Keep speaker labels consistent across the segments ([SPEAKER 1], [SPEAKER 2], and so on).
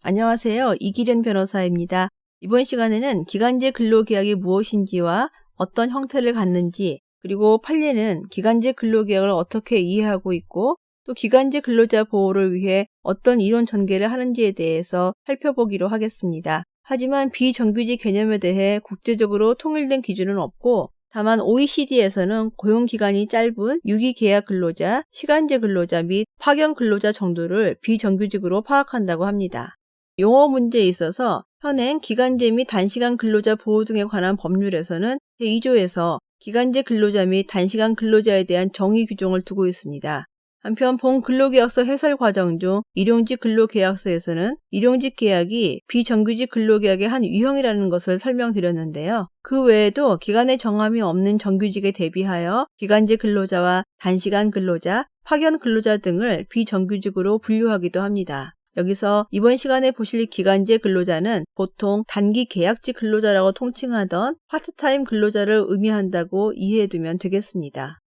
[SPEAKER 1] 안녕하세요. 이기련 변호사입니다. 이번 시간에는 기간제 근로계약이 무엇인지와 어떤 형태를 갖는지, 그리고 판례는 기간제 근로계약을 어떻게 이해하고 있고, 또 기간제 근로자 보호를 위해 어떤 이론 전개를 하는지에 대해서 살펴보기로 하겠습니다. 하지만 비정규직 개념에 대해 국제적으로 통일된 기준은 없고, 다만 OECD에서는 고용기간이 짧은 유기계약 근로자, 시간제 근로자 및 파견 근로자 정도를 비정규직으로 파악한다고 합니다. 용어 문제에 있어서 현행 기간제 및 단시간 근로자 보호 등에 관한 법률에서는 제2조에서 기간제 근로자 및 단시간 근로자에 대한 정의 규정을 두고 있습니다. 한편 본 근로계약서 해설 과정 중 일용직 근로계약서에서는 일용직 계약이 비정규직 근로계약의 한 유형이라는 것을 설명드렸는데요. 그 외에도 기간의 정함이 없는 정규직에 대비하여 기간제 근로자와 단시간 근로자, 파견 근로자 등을 비정규직으로 분류하기도 합니다. 여기서 이번 시간에 보실 기간제 근로자는 보통 단기 계약직 근로자라고 통칭하던 파트타임 근로자를 의미한다고 이해해두면 되겠습니다.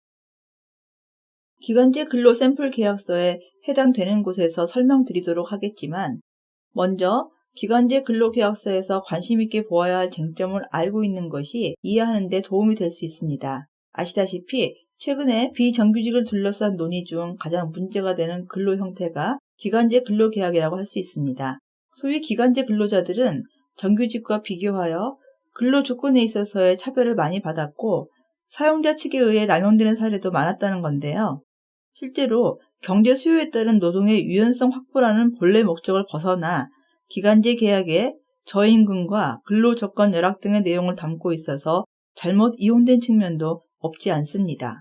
[SPEAKER 1] 기간제 근로 샘플 계약서에 해당되는 곳에서 설명드리도록 하겠지만, 먼저 기간제 근로 계약서에서 관심 있게 보아야 할 쟁점을 알고 있는 것이 이해하는 데 도움이 될 수 있습니다. 아시다시피 최근에 비정규직을 둘러싼 논의 중 가장 문제가 되는 근로 형태가 기간제 근로계약이라고 할 수 있습니다. 소위 기간제 근로자들은 정규직과 비교하여 근로 조건에 있어서의 차별을 많이 받았고 사용자 측에 의해 남용되는 사례도 많았다는 건데요. 실제로 경제 수요에 따른 노동의 유연성 확보라는 본래 목적을 벗어나 기간제 계약에 저임금과 근로조건 열악 등의 내용을 담고 있어서 잘못 이용된 측면도 없지 않습니다.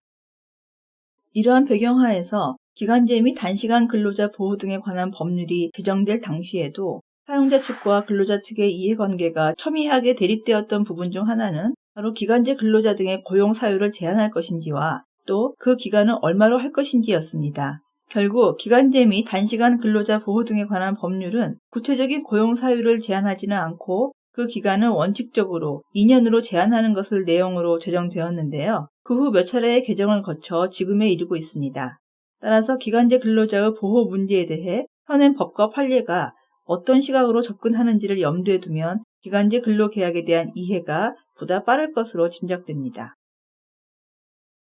[SPEAKER 1] 이러한 배경하에서 기간제 및 단시간 근로자 보호 등에 관한 법률이 제정될 당시에도 사용자 측과 근로자 측의 이해관계가 첨예하게 대립되었던 부분 중 하나는 바로 기간제 근로자 등의 고용 사유를 제한할 것인지와 또 그 기간은 얼마로 할 것인지였습니다. 결국 기간제 및 단시간 근로자 보호 등에 관한 법률은 구체적인 고용 사유를 제한하지는 않고 그 기간은 원칙적으로 2년으로 제한하는 것을 내용으로 제정되었는데요. 그 후 몇 차례의 개정을 거쳐 지금에 이르고 있습니다. 따라서 기간제 근로자의 보호 문제에 대해 현행 법과 판례가 어떤 시각으로 접근하는지를 염두에 두면 기간제 근로계약에 대한 이해가 보다 빠를 것으로 짐작됩니다.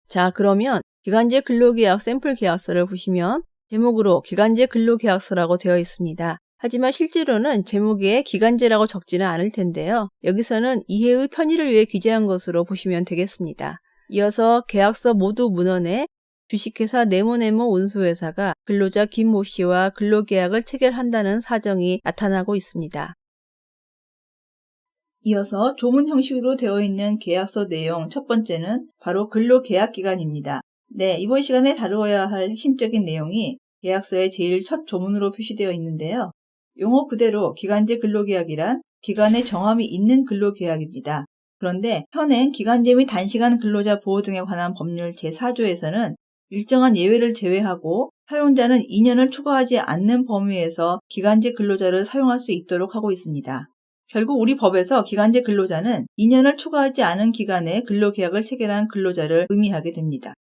[SPEAKER 1] 자, 그러면 기간제 근로계약 샘플 계약서를 보시면 제목으로 기간제 근로계약서라고 되어 있습니다. 하지만 실제로는 제목에 기간제라고 적지는 않을 텐데요. 여기서는 이해의 편의를 위해 기재한 것으로 보시면 되겠습니다. 이어서 계약서 모두 문헌에 주식회사 네모네모 운수회사가 근로자 김모 씨와 근로계약을 체결한다는 사정이 나타나고 있습니다. 이어서 조문 형식으로 되어 있는 계약서 내용 첫 번째는 바로 근로계약 기간입니다. 이번 시간에 다루어야 할 핵심적인 내용이 계약서의 제일 첫 조문으로 표시되어 있는데요. 용어 그대로 기간제 근로계약이란 기간의 정함이 있는 근로계약입니다. 그런데 현행 기간제 및 단시간 근로자 보호 등에 관한 법률 제4조에서는 일정한 예외를 제외하고 사용자는 2년을 초과하지 않는 범위에서 기간제 근로자를 사용할 수 있도록 하고 있습니다. 결국 우리 법에서 기간제 근로자는 2년을 초과하지 않은 기간에 근로계약을 체결한 근로자를 의미하게 됩니다.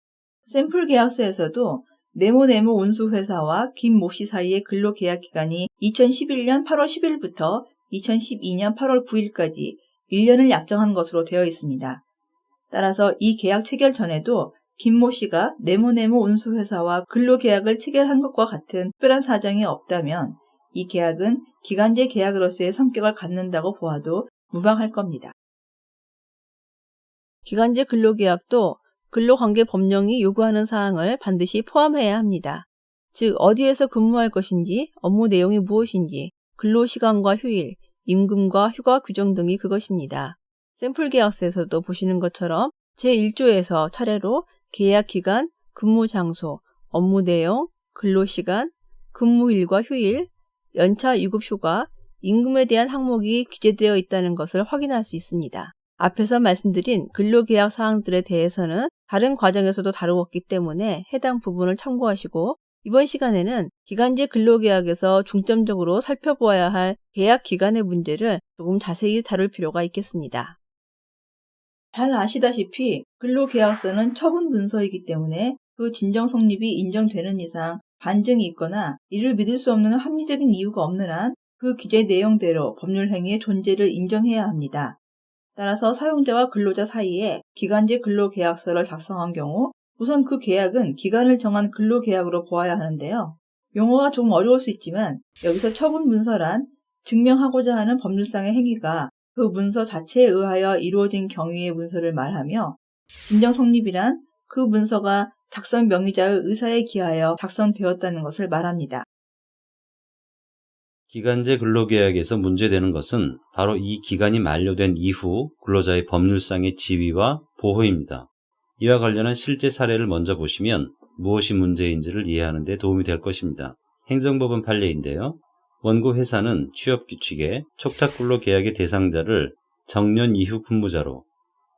[SPEAKER 1] 샘플 계약서에서도 네모네모 운수회사와 김모 씨 사이의 근로계약 기간이 2011년 8월 10일부터 2012년 8월 9일까지 1년을 약정한 것으로 되어 있습니다. 따라서 이 계약 체결 전에도 김모 씨가 네모네모 운수회사와 근로계약을 체결한 것과 같은 특별한 사정이 없다면 이 계약은 기간제 계약으로서의 성격을 갖는다고 보아도 무방할 겁니다. 기간제 근로계약도 근로관계 법령이 요구하는 사항을 반드시 포함해야 합니다. 즉 어디에서 근무할 것인지, 업무 내용이 무엇인지, 근로시간과 휴일, 임금과 휴가 규정 등이 그것입니다. 샘플 계약서에서도 보시는 것처럼 제1조에서 차례로 계약기간, 근무장소, 업무 내용, 근로시간, 근무일과 휴일, 연차 유급휴가, 임금에 대한 항목이 기재되어 있다는 것을 확인할 수 있습니다. 앞에서 말씀드린 근로계약 사항들에 대해서는 다른 과정에서도 다루었기 때문에 해당 부분을 참고하시고 이번 시간에는 기간제 근로계약에서 중점적으로 살펴보아야 할 계약 기간의 문제를 조금 자세히 다룰 필요가 있겠습니다. 잘 아시다시피 근로계약서는 처분 문서이기 때문에 그 진정 성립이 인정되는 이상 반증이 있거나 이를 믿을 수 없는 합리적인 이유가 없는 한 그 기재 내용대로 법률 행위의 존재를 인정해야 합니다. 따라서 사용자와 근로자 사이에 기간제 근로계약서를 작성한 경우 우선 그 계약은 기간을 정한 근로계약으로 보아야 하는데요. 용어가 조금 어려울 수 있지만 여기서 처분 문서란 증명하고자 하는 법률상의 행위가 그 문서 자체에 의하여 이루어진 경위의 문서를 말하며, 진정 성립이란 그 문서가 작성 명의자의 의사에 기하여 작성되었다는 것을 말합니다.
[SPEAKER 2] 기간제 근로계약에서 문제되는 것은 바로 이 기간이 만료된 이후 근로자의 법률상의 지위와 보호입니다. 이와 관련한 실제 사례를 먼저 보시면 무엇이 문제인지를 이해하는 데 도움이 될 것입니다. 행정법원 판례인데요. 원고 회사는 취업규칙에 촉탁근로계약의 대상자를 정년 이후 근무자로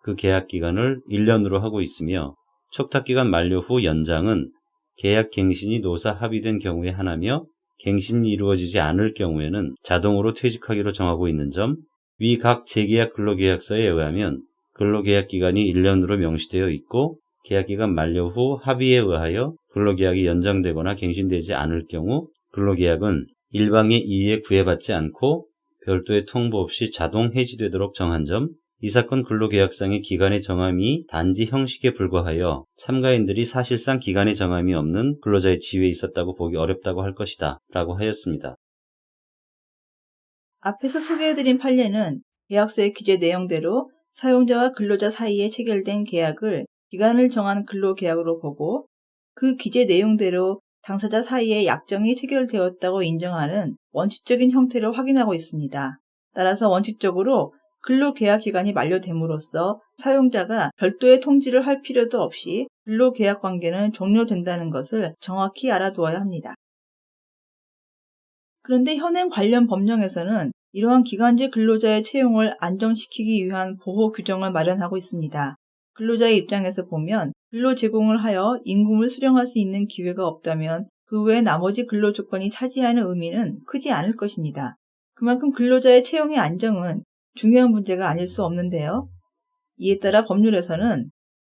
[SPEAKER 2] 그 계약기간을 1년으로 하고 있으며, 촉탁기간 만료 후 연장은 계약 갱신이 노사 합의된 경우에 하나며 갱신이 이루어지지 않을 경우에는 자동으로 퇴직하기로 정하고 있는 점, 위 각 재계약 근로계약서에 의하면 근로계약 기간이 1년으로 명시되어 있고, 계약기간 만료 후 합의에 의하여 근로계약이 연장되거나 갱신되지 않을 경우 근로계약은 일방의 이의에 구애받지 않고 별도의 통보 없이 자동 해지되도록 정한 점, 이 사건 근로계약상의 기간의 정함이 단지 형식에 불과하여 참가인들이 사실상 기간의 정함이 없는 근로자의 지위에 있었다고 보기 어렵다고 할 것이다 라고 하였습니다.
[SPEAKER 1] 앞에서 소개해드린 판례는 계약서의 기재 내용대로 사용자와 근로자 사이에 체결된 계약을 기간을 정한 근로계약으로 보고, 그 기재 내용대로 당사자 사이에 약정이 체결되었다고 인정하는 원칙적인 형태를 확인하고 있습니다. 따라서 원칙적으로 근로계약 기간이 만료됨으로써 사용자가 별도의 통지를 할 필요도 없이 근로계약 관계는 종료된다는 것을 정확히 알아두어야 합니다. 그런데 현행 관련 법령에서는 이러한 기간제 근로자의 채용을 안정시키기 위한 보호 규정을 마련하고 있습니다. 근로자의 입장에서 보면 근로 제공을 하여 임금을 수령할 수 있는 기회가 없다면 그 외 나머지 근로 조건이 차지하는 의미는 크지 않을 것입니다. 그만큼 근로자의 채용의 안정은 중요한 문제가 아닐 수 없는데요. 이에 따라 법률에서는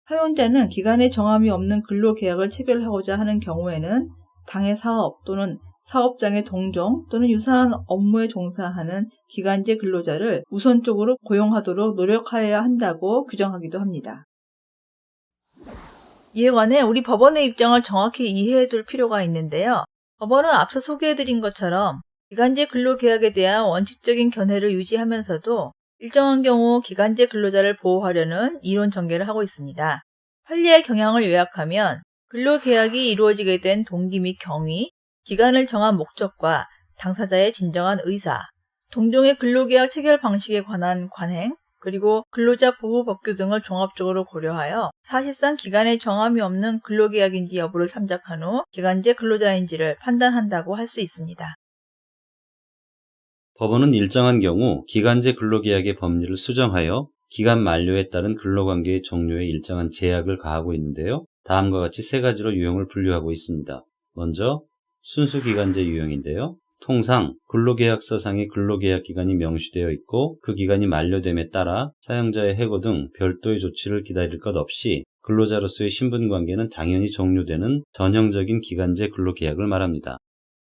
[SPEAKER 1] 사용자는 기간의 정함이 없는 근로계약을 체결하고자 하는 경우에는 당해 사업 또는 사업장의 동종 또는 유사한 업무에 종사하는 기간제 근로자를 우선적으로 고용하도록 노력하여야 한다고 규정하기도 합니다. 이에 관해 우리 법원의 입장을 정확히 이해해 둘 필요가 있는데요. 법원은 앞서 소개해드린 것처럼 기간제 근로계약에 대한 원칙적인 견해를 유지하면서도 일정한 경우 기간제 근로자를 보호하려는 이론 전개를 하고 있습니다. 판례의 경향을 요약하면 근로계약이 이루어지게 된 동기 및 경위, 기간을 정한 목적과 당사자의 진정한 의사, 동종의 근로계약 체결 방식에 관한 관행, 그리고 근로자 보호 법규 등을 종합적으로 고려하여 사실상 기간의 정함이 없는 근로계약인지 여부를 참작한 후 기간제 근로자인지를 판단한다고 할 수 있습니다.
[SPEAKER 2] 법원은 일정한 경우 기간제 근로계약의 법리를 수정하여 기간 만료에 따른 근로관계의 종료에 일정한 제약을 가하고 있는데요. 다음과 같이 세 가지로 유형을 분류하고 있습니다. 먼저 순수기간제 유형인데요. 통상 근로계약서상의 근로계약 기간이 명시되어 있고 그 기간이 만료됨에 따라 사용자의 해고 등 별도의 조치를 기다릴 것 없이 근로자로서의 신분관계는 당연히 종료되는 전형적인 기간제 근로계약을 말합니다.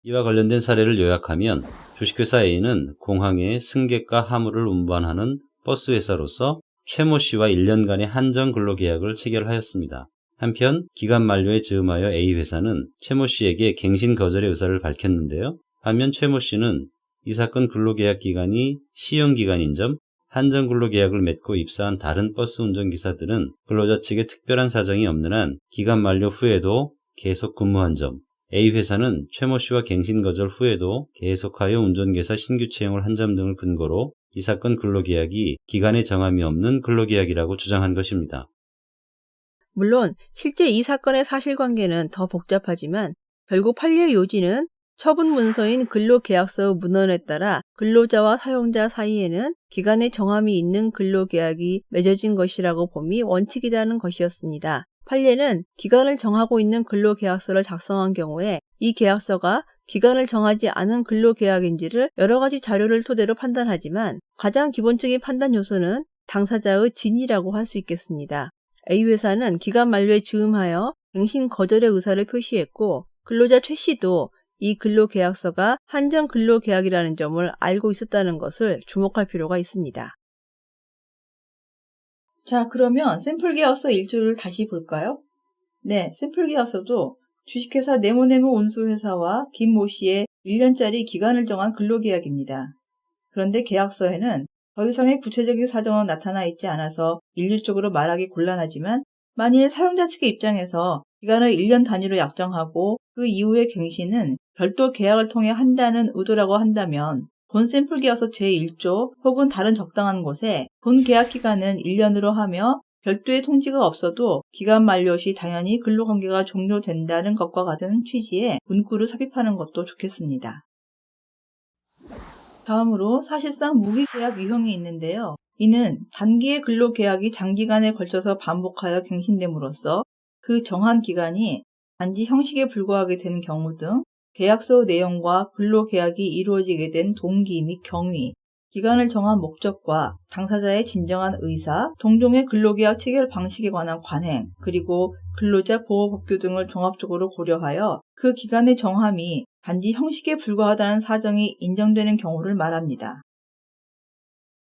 [SPEAKER 2] 이와 관련된 사례를 요약하면 주식회사 A는 공항에 승객과 화물을 운반하는 버스 회사로서 최모 씨와 1년간의 한정 근로계약을 체결하였습니다. 한편 기간 만료에 즈음하여 A 회사는 최모 씨에게 갱신 거절의 의사를 밝혔는데요. 반면 최모 씨는 이 사건 근로계약 기간이 시용기간인 점, 한정 근로계약을 맺고 입사한 다른 버스 운전기사들은 근로자 측에 특별한 사정이 없는 한 기간 만료 후에도 계속 근무한 점, A 회사는 최모 씨와 갱신 거절 후에도 계속하여 운전기사 신규 채용을 한 점 등을 근거로 이 사건 근로계약이 기간의 정함이 없는 근로계약이라고 주장한 것입니다.
[SPEAKER 3] 물론 실제 이 사건의 사실관계는 더 복잡하지만 결국 판례의 요지는 처분 문서인 근로계약서 문헌에 따라 근로자와 사용자 사이에는 기간의 정함이 있는 근로계약이 맺어진 것이라고 봄이 원칙이라는 것이었습니다. 판례는 기간을 정하고 있는 근로계약서를 작성한 경우에 이 계약서가 기간을 정하지 않은 근로계약인지를 여러 가지 자료를 토대로 판단하지만 가장 기본적인 판단 요소는 당사자의 진위라고 할 수 있겠습니다. A회사는 기간 만료에 즈음하여 갱신 거절의 의사를 표시했고 근로자 최 씨도 이 근로계약서가 한정 근로계약이라는 점을 알고 있었다는 것을 주목할 필요가 있습니다.
[SPEAKER 1] 자, 그러면 샘플 계약서 1조를 다시 볼까요? 네, 샘플 계약서도 주식회사 네모네모 운수회사와 김모 씨의 1년짜리 기간을 정한 근로계약입니다. 그런데 계약서에는 더 이상의 구체적인 사정은 나타나 있지 않아서 일률적으로 말하기 곤란하지만 만일 사용자 측의 입장에서 기간을 1년 단위로 약정하고 그 이후의 갱신은 별도 계약을 통해 한다는 의도라고 한다면 본 샘플 계약서 제1조 혹은 다른 적당한 곳에 본 계약 기간은 1년으로 하며 별도의 통지가 없어도 기간 만료 시 당연히 근로관계가 종료된다는 것과 같은 취지의 문구를 삽입하는 것도 좋겠습니다. 다음으로 사실상 무기계약 유형이 있는데요. 이는 단기의 근로계약이 장기간에 걸쳐서 반복하여 갱신됨으로써 그 정한 기간이 단지 형식에 불과하게 되는 경우 등 계약서 내용과 근로계약이 이루어지게 된 동기 및 경위, 기간을 정한 목적과 당사자의 진정한 의사, 동종의 근로계약 체결 방식에 관한 관행, 그리고 근로자 보호법규 등을 종합적으로 고려하여 그 기간의 정함이 단지 형식에 불과하다는 사정이 인정되는 경우를 말합니다.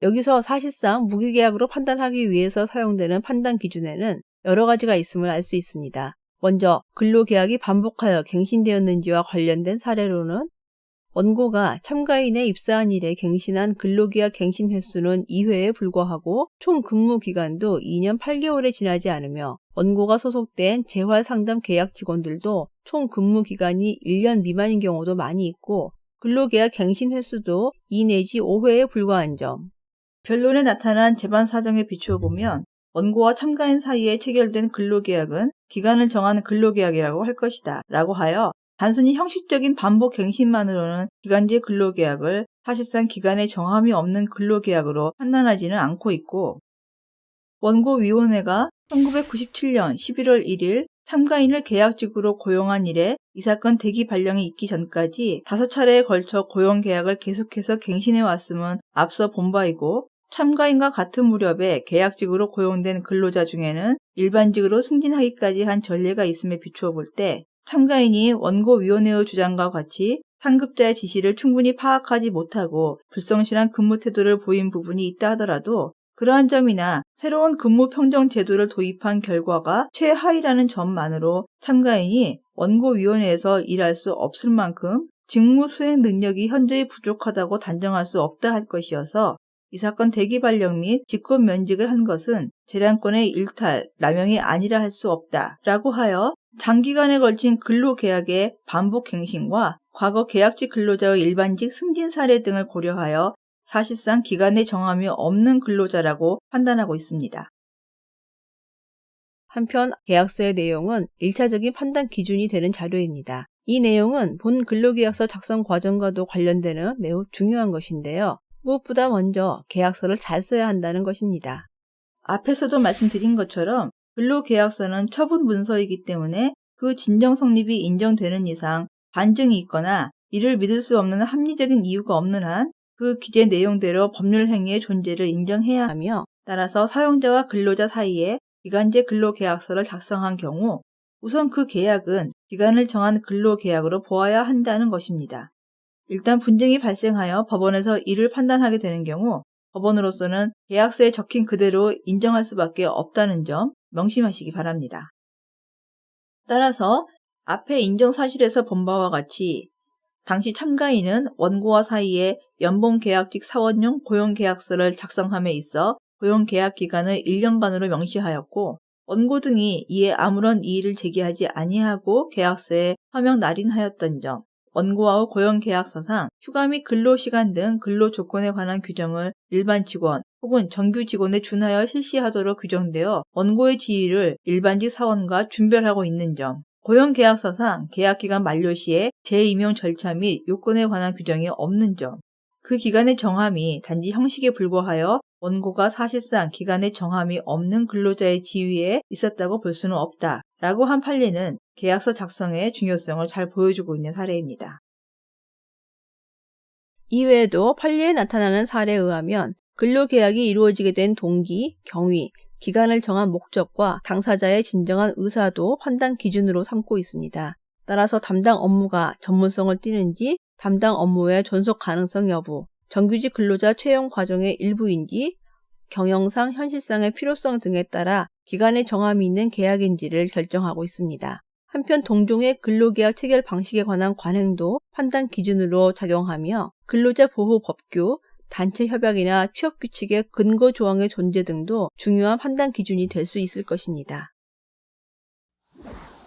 [SPEAKER 3] 여기서 사실상 무기계약으로 판단하기 위해서 사용되는 판단 기준에는 여러 가지가 있음을 알 수 있습니다. 먼저 근로계약이 반복하여 갱신되었는지와 관련된 사례로는 원고가 참가인에 입사한 이래 갱신한 근로계약 갱신 횟수는 2회에 불과하고 총 근무 기간도 2년 8개월에 지나지 않으며 원고가 소속된 재활상담 계약 직원들도 총 근무 기간이 1년 미만인 경우도 많이 있고 근로계약 갱신 횟수도 2 내지 5회에 불과한 점.
[SPEAKER 1] 변론에 나타난 재반 사정에 비추어 보면 원고와 참가인 사이에 체결된 근로계약은 기간을 정하는 근로계약이라고 할 것이다 라고 하여 단순히 형식적인 반복 갱신만으로는 기간제 근로계약을 사실상 기간에 정함이 없는 근로계약으로 판단하지는 않고 있고, 원고위원회가 1997년 11월 1일 참가인을 계약직으로 고용한 이래 이 사건 대기 발령이 있기 전까지 5차례에 걸쳐 고용계약을 계속해서 갱신해왔음은 앞서 본 바이고, 참가인과 같은 무렵에 계약직으로 고용된 근로자 중에는 일반직으로 승진하기까지 한 전례가 있음에 비추어 볼 때 참가인이 원고위원회의 주장과 같이 상급자의 지시를 충분히 파악하지 못하고 불성실한 근무 태도를 보인 부분이 있다 하더라도 그러한 점이나 새로운 근무 평정 제도를 도입한 결과가 최하위라는 점만으로 참가인이 원고위원회에서 일할 수 없을 만큼 직무 수행 능력이 현저히 부족하다고 단정할 수 없다 할 것이어서 이 사건 대기 발령 및 직권 면직을 한 것은 재량권의 일탈, 남용이 아니라 할 수 없다라고 하여 장기간에 걸친 근로계약의 반복 갱신과 과거 계약직 근로자의 일반직 승진 사례 등을 고려하여 사실상 기간의 정함이 없는 근로자라고 판단하고 있습니다.
[SPEAKER 3] 한편 계약서의 내용은 1차적인 판단 기준이 되는 자료입니다. 이 내용은 본 근로계약서 작성 과정과도 관련되는 매우 중요한 것인데요. 무엇보다 먼저 계약서를 잘 써야 한다는 것입니다.
[SPEAKER 1] 앞에서도 말씀드린 것처럼 근로계약서는 처분 문서이기 때문에 그 진정 성립이 인정되는 이상 반증이 있거나 이를 믿을 수 없는 합리적인 이유가 없는 한 그 기재 내용대로 법률 행위의 존재를 인정해야 하며, 따라서 사용자와 근로자 사이에 기간제 근로계약서를 작성한 경우 우선 그 계약은 기간을 정한 근로계약으로 보아야 한다는 것입니다. 일단 분쟁이 발생하여 법원에서 이를 판단하게 되는 경우 법원으로서는 계약서에 적힌 그대로 인정할 수밖에 없다는 점 명심하시기 바랍니다. 따라서 앞에 인정사실에서 본 바와 같이 당시 참가인은 원고와 사이에 연봉계약직 사원용 고용계약서를 작성함에 있어 고용계약 기간을 1년간으로 명시하였고, 원고 등이 이에 아무런 이의를 제기하지 아니하고 계약서에 서명 날인하였던 점, 원고와의 고용계약서상 휴가 및 근로시간 등 근로조건에 관한 규정을 일반 직원 혹은 정규 직원에 준하여 실시하도록 규정되어 원고의 지위를 일반직 사원과 준별하고 있는 점, 고용계약서상 계약기간 만료 시에 재임용 절차 및 요건에 관한 규정이 없는 점, 그 기간의 정함이 단지 형식에 불과하여 원고가 사실상 기간의 정함이 없는 근로자의 지위에 있었다고 볼 수는 없다라고 한 판례는 계약서 작성의 중요성을 잘 보여주고 있는 사례입니다.
[SPEAKER 3] 이외에도 판례에 나타나는 사례에 의하면 근로계약이 이루어지게 된 동기, 경위, 기간을 정한 목적과 당사자의 진정한 의사도 판단 기준으로 삼고 있습니다. 따라서 담당 업무가 전문성을 띠는지, 담당 업무의 존속 가능성 여부, 정규직 근로자 채용 과정의 일부인지, 경영상, 현실상의 필요성 등에 따라 기간의 정함이 있는 계약인지를 결정하고 있습니다. 한편 동종의 근로계약 체결 방식에 관한 관행도 판단 기준으로 작용하며 근로자 보호 법규, 단체 협약이나 취업 규칙의 근거 조항의 존재 등도 중요한 판단 기준이 될 수 있을 것입니다.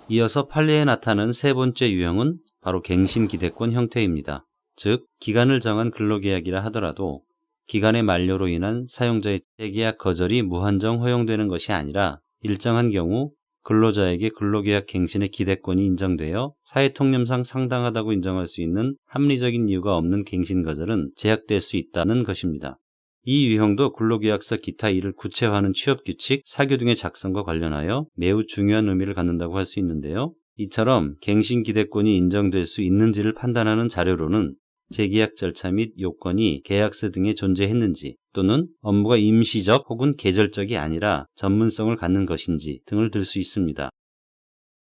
[SPEAKER 2] 이어서 판례에 나타나는 세 번째 유형은 바로 갱신기대권 형태입니다. 즉, 기간을 정한 근로계약이라 하더라도 기간의 만료로 인한 사용자의 재계약 거절이 무한정 허용되는 것이 아니라 일정한 경우 근로자에게 근로계약 갱신의 기대권이 인정되어 사회통념상 상당하다고 인정할 수 있는 합리적인 이유가 없는 갱신 거절은 제약될 수 있다는 것입니다. 이 유형도 근로계약서 기타 일을 구체화하는 취업규칙, 사규 등의 작성과 관련하여 매우 중요한 의미를 갖는다고 할 수 있는데요. 이처럼 갱신 기대권이 인정될 수 있는지를 판단하는 자료로는 재계약 절차 및 요건이 계약서 등에 존재했는지 또는 업무가 임시적 혹은 계절적이 아니라 전문성을 갖는 것인지 등을 들 수 있습니다.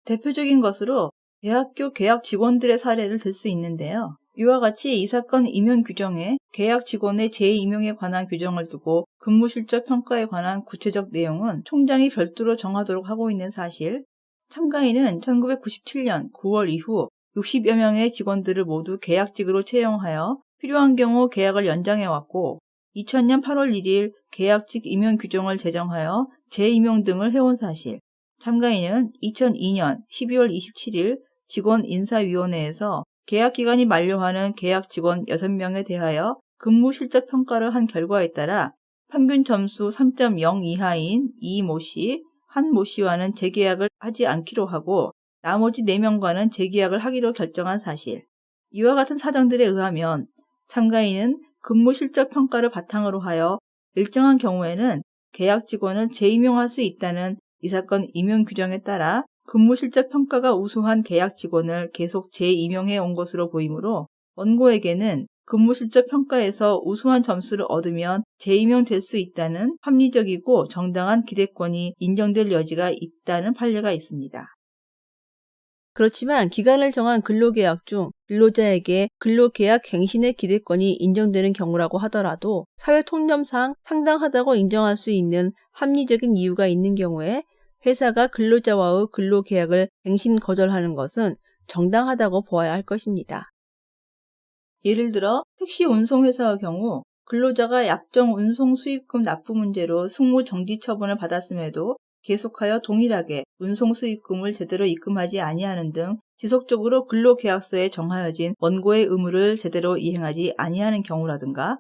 [SPEAKER 1] 대표적인 것으로 대학교 계약 직원들의 사례를 들 수 있는데요. 이와 같이 이 사건 임용 규정에 계약 직원의 재임용에 관한 규정을 두고 근무 실적 평가에 관한 구체적 내용은 총장이 별도로 정하도록 하고 있는 사실, 참가인은 1997년 9월 이후 60여 명의 직원들을 모두 계약직으로 채용하여 필요한 경우 계약을 연장해왔고 2000년 8월 1일 계약직 임용 규정을 제정하여 재임용 등을 해온 사실, 참가인은 2002년 12월 27일 직원인사위원회에서 계약기간이 만료하는 계약 직원 6명에 대하여 근무 실적 평가를 한 결과에 따라 평균 점수 3.0 이하인 이모 씨, 한모 씨와는 재계약을 하지 않기로 하고 나머지 4명과는 재계약을 하기로 결정한 사실. 이와 같은 사정들에 의하면 참가인은 근무 실적 평가를 바탕으로 하여 일정한 경우에는 계약 직원을 재임용할 수 있다는 이 사건 임용 규정에 따라 근무 실적 평가가 우수한 계약 직원을 계속 재임용해 온 것으로 보이므로 원고에게는 근무 실적 평가에서 우수한 점수를 얻으면 재임용될 수 있다는 합리적이고 정당한 기대권이 인정될 여지가 있다는 판례가 있습니다.
[SPEAKER 3] 그렇지만 기간을 정한 근로계약 중 근로자에게 근로계약 갱신의 기대권이 인정되는 경우라고 하더라도 사회통념상 상당하다고 인정할 수 있는 합리적인 이유가 있는 경우에 회사가 근로자와의 근로계약을 갱신 거절하는 것은 정당하다고 보아야 할 것입니다.
[SPEAKER 1] 예를 들어 택시 운송회사의 경우 근로자가 약정 운송 수입금 납부 문제로 승무 정지 처분을 받았음에도 계속하여 동일하게 운송 수입금을 제대로 입금하지 아니하는 등 지속적으로 근로계약서에 정하여진 원고의 의무를 제대로 이행하지 아니하는 경우라든가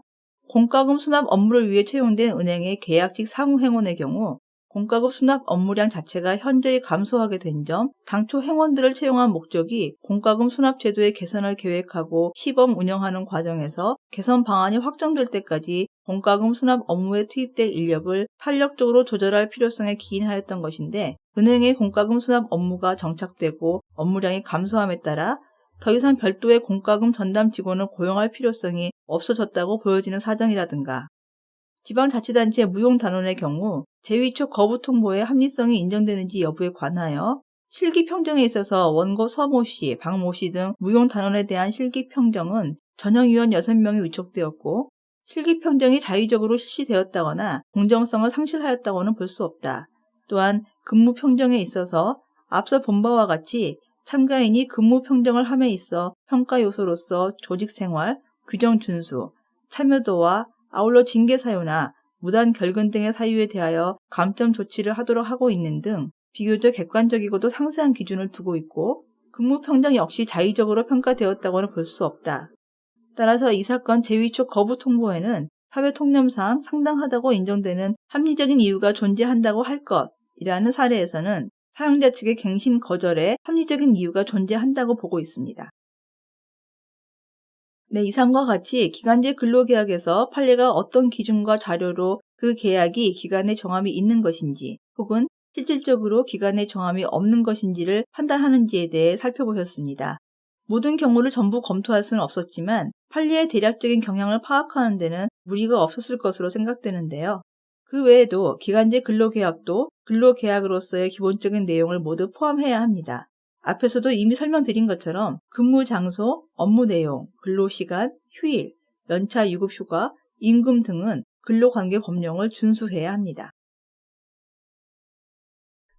[SPEAKER 1] 공과금 수납 업무를 위해 채용된 은행의 계약직 사무행원의 경우 공과금 수납 업무량 자체가 현저히 감소하게 된 점, 당초 행원들을 채용한 목적이 공과금 수납 제도의 개선을 계획하고 시범 운영하는 과정에서 개선 방안이 확정될 때까지 공과금 수납 업무에 투입될 인력을 탄력적으로 조절할 필요성에 기인하였던 것인데 은행의 공과금 수납 업무가 정착되고 업무량이 감소함에 따라 더 이상 별도의 공과금 전담 직원을 고용할 필요성이 없어졌다고 보여지는 사정이라든가 지방자치단체 무용단원의 경우 재위촉 거부 통보의 합리성이 인정되는지 여부에 관하여 실기평정에 있어서 원고 서모 씨, 박모 씨 등 무용단원에 대한 실기평정은 전형위원 6명이 위촉되었고 실기평정이 자의적으로 실시되었다거나 공정성을 상실하였다고는 볼 수 없다. 또한 근무평정에 있어서 앞서 본 바와 같이 참가인이 근무평정을 함에 있어 평가 요소로서 조직생활, 규정 준수, 참여도와 아울러 징계 사유나 무단 결근 등의 사유에 대하여 감점 조치를 하도록 하고 있는 등 비교적 객관적이고도 상세한 기준을 두고 있고 근무 평정 역시 자의적으로 평가되었다고는 볼 수 없다. 따라서 이 사건 재위촉 거부 통보에는 사회통념상 상당하다고 인정되는 합리적인 이유가 존재한다고 할 것이라는 사례에서는 사용자 측의 갱신 거절에 합리적인 이유가 존재한다고 보고 있습니다. 네, 이상과 같이 기간제 근로계약에서 판례가 어떤 기준과 자료로 그 계약이 기간의 정함이 있는 것인지 혹은 실질적으로 기간의 정함이 없는 것인지를 판단하는지에 대해 살펴보셨습니다. 모든 경우를 전부 검토할 수는 없었지만 판례의 대략적인 경향을 파악하는 데는 무리가 없었을 것으로 생각되는데요. 그 외에도 기간제 근로계약도 근로계약으로서의 기본적인 내용을 모두 포함해야 합니다. 앞에서도 이미 설명드린 것처럼 근무 장소, 업무 내용, 근로시간, 휴일, 연차 유급 휴가, 임금 등은 근로관계 법령을 준수해야 합니다.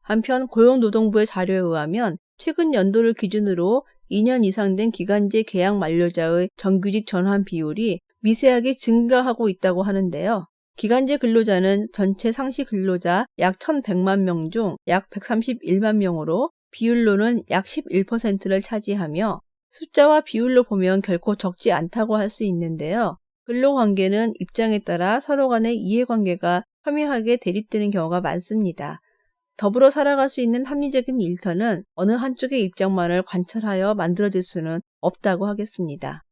[SPEAKER 3] 한편 고용노동부의 자료에 의하면 최근 연도를 기준으로 2년 이상 된 기간제 계약 만료자의 정규직 전환 비율이 미세하게 증가하고 있다고 하는데요. 기간제 근로자는 전체 상시 근로자 약 1,100만 명 중 약 131만 명으로 비율로는 약 11%를 차지하며 숫자와 비율로 보면 결코 적지 않다고 할 수 있는데요. 근로관계는 입장에 따라 서로 간의 이해관계가 첨예하게 대립되는 경우가 많습니다. 더불어 살아갈 수 있는 합리적인 일터는 어느 한쪽의 입장만을 관철하여 만들어질 수는 없다고 하겠습니다.